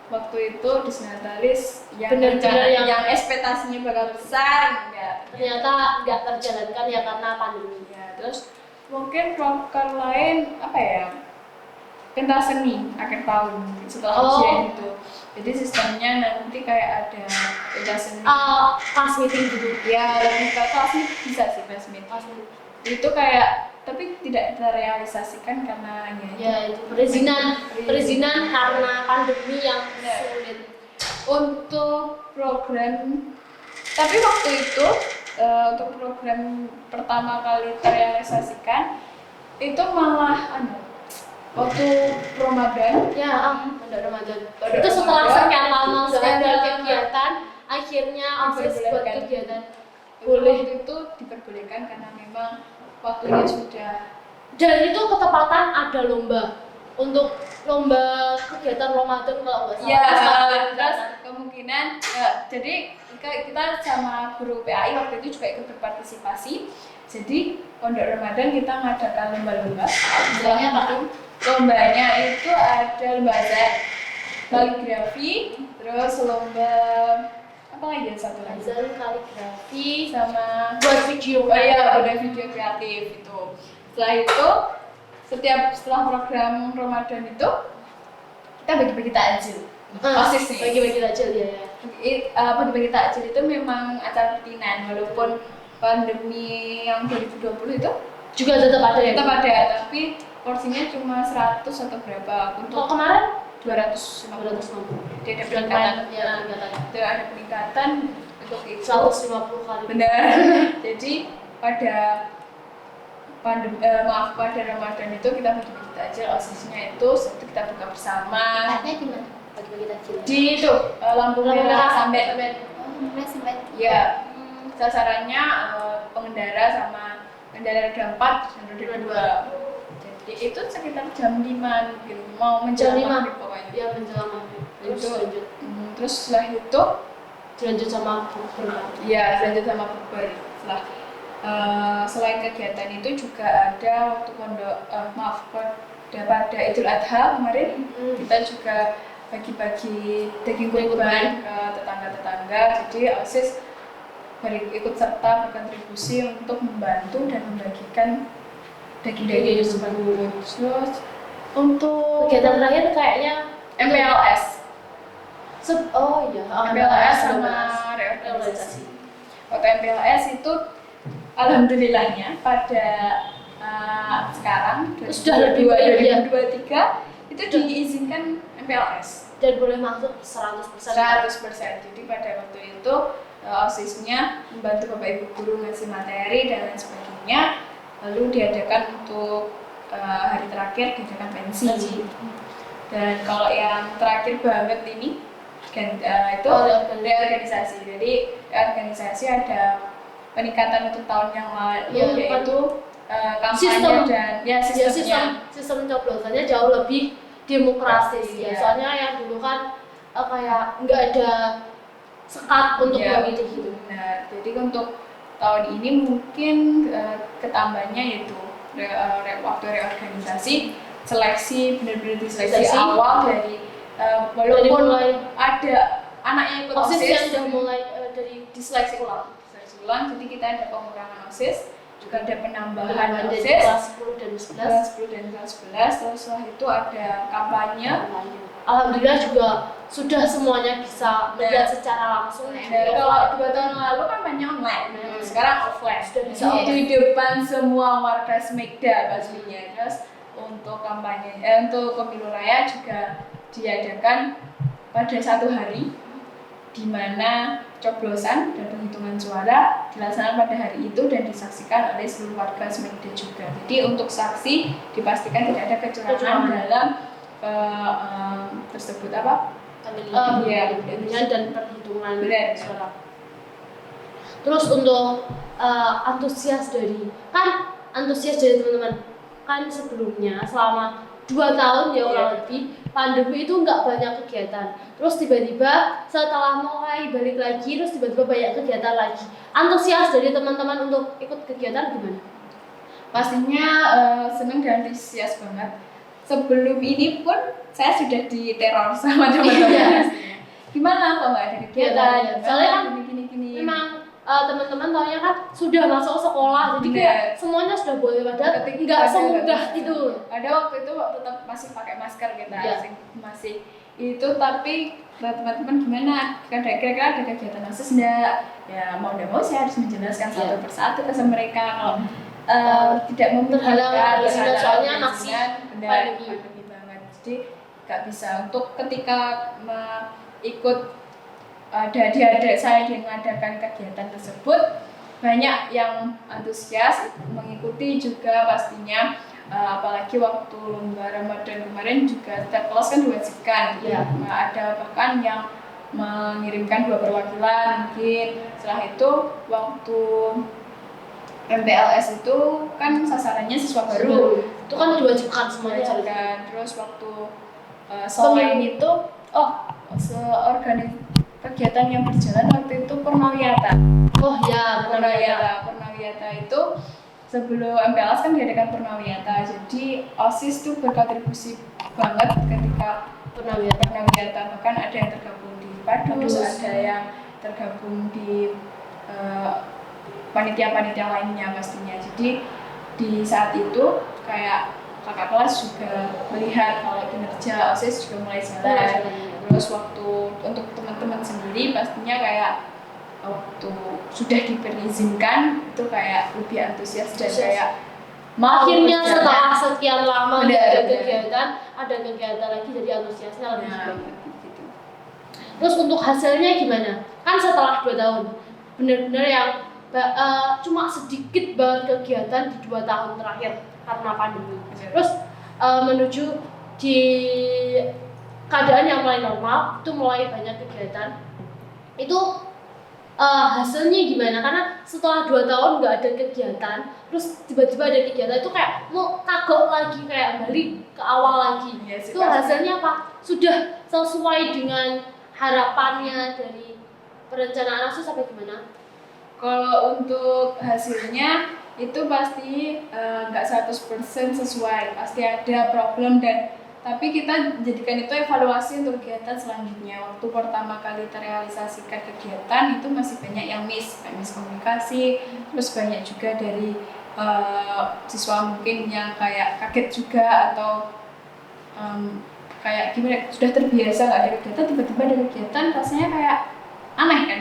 C: waktu itu disnatalis yang
A: Benar-benar yang
C: ekspektasinya bakal besar enggak.
A: ternyata nggak terjalankan ya karena pandemi.
C: Ya, terus mungkin program lain apa ya? Pentas seni akhir tahun setelah ujian itu. Jadi sistemnya nanti kayak ada pentas seni.
A: Pas meeting gitu.
C: Ya, lebih ke kelas bisa sih pas meet. Itu kayak tapi tidak terrealisasikan karena
A: Ya itu perizinan karena pandemi yang
C: Benar.
A: sulit.
C: untuk program tapi waktu itu untuk program pertama kali terrealisasikan itu malah waktu Ramadan
A: Ya, pada Ramadan.
C: Pada
A: Itu setelah
C: Ramadan,
A: sekian lama nggak
C: sekian
A: ada
C: lama.
A: kegiatan, akhirnya akses buat
C: Diperbolehkan.
A: kegiatan.
C: boleh itu diperbolehkan karena memang waktunya sudah
A: Dan itu ketepatan ada lomba untuk lomba kegiatan Ramadan kalau nggak salah.
C: ya
A: Terus ada
C: terus
A: kegiatan.
C: kemungkinan jadi kita sama guru PAI waktu itu juga ikut berpartisipasi. Jadi pondok Ramadan kita mengadakan lomba-lomba.
A: Lombanya apa?
C: Lombanya itu ada lomba azan, kaligrafi, terus lomba apa lagi ya satu lagi?
A: Azan, kaligrafi,
C: Sama
A: buat video.
C: udah video kreatif itu. Setelah itu setelah program Ramadan itu kita bagi-bagi takjil. Osis nih.
A: Bagi-bagi takjil ya.
C: Bagi-bagi takjil itu memang acara rutinan walaupun pandemi yang 2020 itu
A: Juga tetap ada ya.
C: tetap ada tapi porsinya cuma 100 atau berapa
A: Kalau
C: untuk
A: kemarin
C: 250.
A: 250.
C: Jadi ada
A: Dan
C: peningkatan.
A: ya, peningkatan.
C: Itu ada peningkatan untuk itu.
A: 150 kali.
C: Benar. Jadi pada pada Ramadan itu kita bagi-bagi takjil, osisnya itu kita buka bersama
B: Tempatnya di mana? Bagi-bagi takjil.
C: di itu lampu merah sampai
B: Merah sampai.
C: ya sasarannya pengendara sama kendaraan roda 4 dan roda 2. Jadi Jadi itu sekitar jam 5 gitu, mau menjelang
A: Jam 5?
C: maghrib pokoknya.
A: Ya menjelang maghrib. Terus
C: Itu.
A: lanjut.
C: Terus setelah itu
A: Dilanjut sama bukber.
C: ya lanjut sama bukber. Selain kegiatan itu juga ada waktu pada Idul Adha kemarin kita juga bagi-bagi daging kurban ke tetangga-tetangga. Jadi OSIS ikut serta berkontribusi untuk membantu dan membagikan daging-daging tersebut. Terus untuk
A: Kegiatan terakhir kayaknya
C: MPLS,
A: oh iya,
C: MPLS sama reorganisasi. Waktu MPLS itu alhamdulillahnya pada sekarang
A: Sudah lebih baik, ya.
C: 2023 itu diizinkan MPLS
A: dan boleh masuk 100%.
C: 100%. Jadi pada waktu itu OSIS-nya membantu Bapak Ibu guru ngasih materi dan lain sebagainya. Lalu diadakan untuk hari terakhir diadakan pensi. Dan kalau yang terakhir banget ini itu reorganisasi. Jadi reorganisasi ada peningkatan untuk tahun yang lalu, yaitu kampanye dan
A: sistem coblosannya jauh lebih demokratis ya. Soalnya yang dulu kan kayak nggak ada sekat untuk memilih gitu.
C: Nah, jadi untuk tahun ini mungkin ketambahnya yaitu waktu reorganisasi, seleksi benar-benar diseleksi awal dari walaupun ada anak yang ikut OSIS
A: yang sudah mulai dari diseleksi ulang.
C: Jadi kita ada pengurangan OSIS, juga ada penambahan
A: dari
C: OSIS
A: kelas 10 dan 11.
C: kelas 11. Terus setelah itu ada kampanye.
A: Alhamdulillah juga sudah semuanya bisa melihat secara langsung.
C: Kalau 2 tahun lalu kan banyak online, sekarang offline.
A: Sudah bisa
C: di depan semua warga Smegda pastinya. Terus untuk kampanye, untuk pemilu raya juga diadakan pada 1 hari, di mana coblosan dan penghitungan suara dilaksanakan pada hari itu dan disaksikan oleh seluruh warga Smegda juga. Jadi untuk saksi dipastikan tidak ada kecurangan dalam tersebut
A: pemilihan dan perhitungan suara. Terus untuk antusias dari teman-teman kan sebelumnya selama 2 tahun ya kurang lebih pandemi itu nggak banyak kegiatan. Terus tiba-tiba setelah mulai balik lagi, terus tiba-tiba banyak kegiatan lagi. Antusias dari teman-teman untuk ikut kegiatan gimana?
C: Pastinya senang dan antusias banget. Sebelum ini pun saya sudah diteror sama teman-teman. Gimana kok nggak ada kegiatan?
A: Soalnya kan
C: gini.
A: memang teman-teman taunya kan sudah masuk sekolah, jadi kayak semuanya sudah boleh, padahal nggak semudah itu.
C: Ada waktu itu tetap masih pakai masker kita, masih itu, tapi teman-teman gimana? Kira-kira ada kegiatan OSIS enggak? Ya mau nggak mau saya harus menjelaskan satu persatu ke mereka kalau tidak memperhalalkan,
A: soalnya masih
C: pandemi banget. Jadi nggak bisa untuk ketika ikut saya mengadakan kegiatan tersebut, banyak yang antusias mengikuti juga pastinya. Apalagi waktu lomba Ramadan kemarin juga setiap kelas kan diwajibkan. Ada bahkan yang mengirimkan 2 perwakilan mungkin. Setelah itu waktu MPLS itu kan sasarannya siswa baru.
A: Itu kan diwajibkan semuanya.
C: Terus waktu selain itu kegiatan yang berjalan waktu itu Purnawiyata. Purnawiyata itu sebelum MPLS kan diadakan Purnawiyata. Jadi OSIS itu berkontribusi banget ketika Purnawiyata. Bahkan ada yang tergabung di Padus, ada yang tergabung di panitia-panitia lainnya pastinya. Jadi di saat itu kayak kakak kelas juga melihat kalau kinerja OSIS juga mulai jalan. Terus waktu untuk teman-teman sendiri pastinya kayak waktu sudah diberizinkan itu kayak lebih antusias dan kayak
A: akhirnya setelah sekian lama ada kegiatan lagi, jadi antusiasnya lebih
C: gitu.
A: Terus untuk hasilnya gimana? Kan setelah 2 tahun benar-benar yang cuma sedikit banget kegiatan di 2 tahun terakhir karena pandemi. Terus menuju di keadaan yang mulai normal, itu mulai banyak kegiatan. Itu hasilnya gimana? Karena setelah 2 tahun nggak ada kegiatan, terus tiba-tiba ada kegiatan itu kayak mau kagok lagi, kayak balik ke awal lagi.
C: Iya sih,
A: Itu
C: pasti.
A: hasilnya apa? Sudah sesuai dengan harapannya dari perencanaan OSIS sampai gimana?
C: Kalau untuk hasilnya itu pasti nggak 100% sesuai, pasti ada problem tapi kita jadikan itu evaluasi untuk kegiatan selanjutnya. Waktu pertama kali terrealisasikan kegiatan itu masih banyak yang miss komunikasi, terus banyak juga dari siswa mungkin yang kayak kaget juga atau kayak gimana, sudah terbiasa nggak ada kegiatan, tiba-tiba ada kegiatan rasanya kayak aneh kan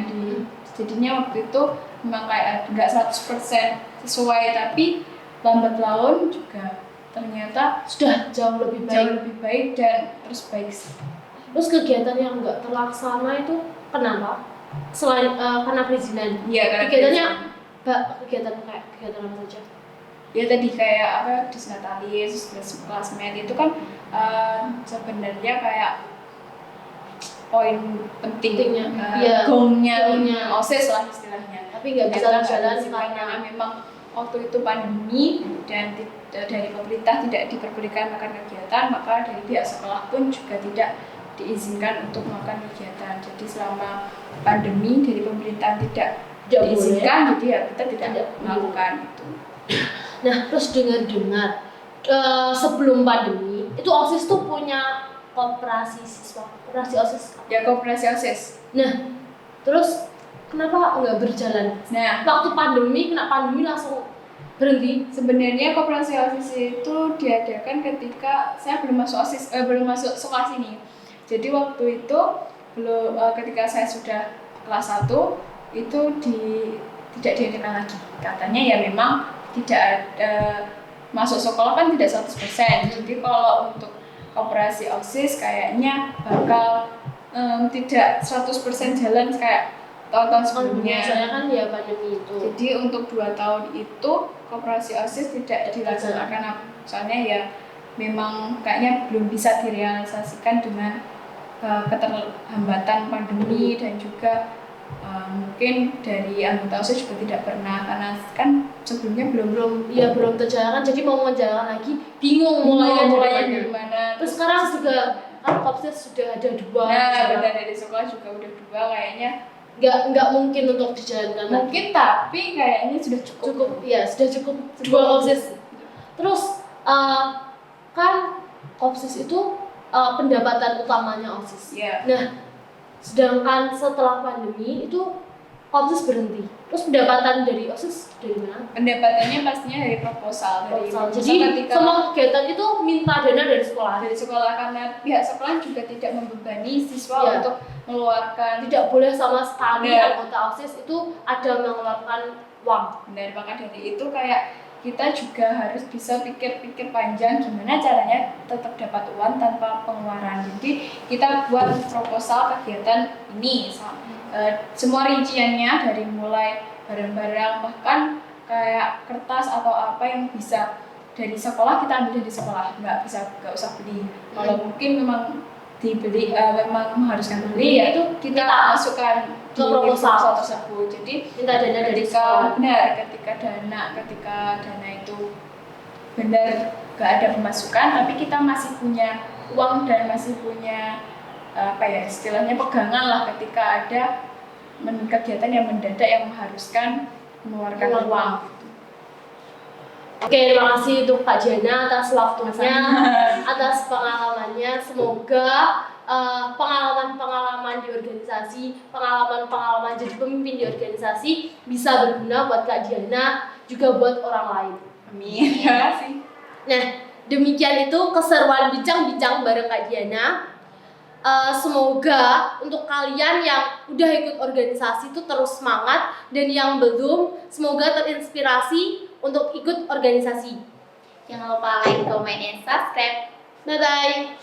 C: jadinya waktu itu memang kayak nggak 100% sesuai, tapi lambat laun juga ternyata
A: Sudah jauh lebih baik.
C: dan terus baik sih.
A: Terus kegiatan yang nggak terlaksana itu kenapa? Selain karena perizinan.
C: Iya, karena
A: Kegiatannya kegiatan apa saja?
C: ya tadi kayak apa, disnatalis, classmate itu kan sebenarnya kayak poin pentingnya,
A: Iya,
C: gongnya
A: gongnya.
C: OSIS lah istilahnya.
A: Tapi nggak bisa
C: Ternyata
A: berjalan
C: diizinkan
A: karena
C: memang waktu itu pandemi dan dari pemerintah tidak diperbolehkan melakukan kegiatan, maka dari pihak sekolah pun juga tidak diizinkan untuk melakukan kegiatan. Jadi selama pandemi dari pemerintah tidak diizinkan, jadi ya kita tidak melakukan itu.
A: Nah, terus dengar sebelum pandemi itu OSIS tuh punya koperasi siswa, koperasi OSIS.
C: Ya, koperasi OSIS.
A: Nah, terus kenapa nggak berjalan?
C: Nah,
A: Waktu pandemi, kena pandemi langsung berhenti.
C: sebenarnya koperasi OSIS itu diadakan ketika saya belum masuk OSIS, belum masuk sekolah sini. Jadi waktu itu belum, ketika saya sudah kelas 1 itu tidak diadakan lagi. Katanya ya memang tidak ada, masuk sekolah kan tidak 100%. Jadi kalau untuk koperasi OSIS kayaknya bakal tidak 100% jalan kayak tahun-tahun sebelumnya.
A: Biasanya kan ya pandemi itu.
C: Jadi untuk 2 tahun itu koperasi OSIS tidak dilaksanakan, soalnya ya memang kayaknya belum bisa direalisasikan dengan keterlambatan pandemi dan juga mungkin dari anggota OSIS juga tidak pernah, karena kan sebelumnya
A: belum terjalankan, jadi mau menjalankan lagi bingung mulainya
C: dari mana.
A: Terus sekarang juga kan OSIS sudah ada 2.
C: Nah, benar, dari sekolah juga udah 2 kayaknya.
A: Nggak mungkin untuk dijalankan lagi.
C: Mungkin, tapi kayaknya sudah cukup.
A: Sudah cukup 2 OSIS. Terus kan OSIS itu pendapatan utamanya OSIS.
C: Iya.
A: Nah, sedangkan setelah pandemi itu OSIS berhenti. Terus pendapatan dari OSIS dari mana?
C: Pendapatannya pastinya dari proposal.
A: Jadi semua kegiatan itu minta dana dari sekolah.
C: Karena pihak sekolah juga tidak membebani siswa untuk mengeluarkan.
A: Tidak boleh sama sekali
C: Benar.
A: anggota OSIS itu ada mengeluarkan uang.
C: Benar, maka dari itu kayak kita juga harus bisa pikir-pikir panjang gimana caranya tetap dapat uang tanpa pengeluaran. Jadi kita buat proposal kegiatan ini, semua rinciannya dari mulai barang-barang, bahkan kayak kertas atau apa yang bisa dari sekolah kita ambil dari sekolah, nggak usah beli. Kalau mungkin memang dibeli, memang mengharuskan beli, ya itu kita masukkan
A: ke proposal
C: tersebut. Jadi
A: minta dana dari sekolah.
C: Benar, ketika dana itu benar nggak ada pemasukan, tapi kita masih punya uang dan masih punya istilahnya pegangan lah ketika ada kegiatan yang mendadak yang mengharuskan mengeluarkan uang.
A: Oke, terima kasih untuk Kak Jana atas waktunya, atas pengalamannya. Semoga pengalaman-pengalaman di organisasi, pengalaman-pengalaman jadi pemimpin di organisasi bisa berguna buat Kak Jana, juga buat orang lain.
C: Amin. Terima kasih.
A: Nah, demikian itu keseruan bincang-bincang bareng Kak Diana. Semoga untuk kalian yang udah ikut organisasi itu terus semangat, dan yang belum semoga terinspirasi untuk ikut organisasi.
B: Jangan lupa like, comment, and subscribe.
A: Bye bye.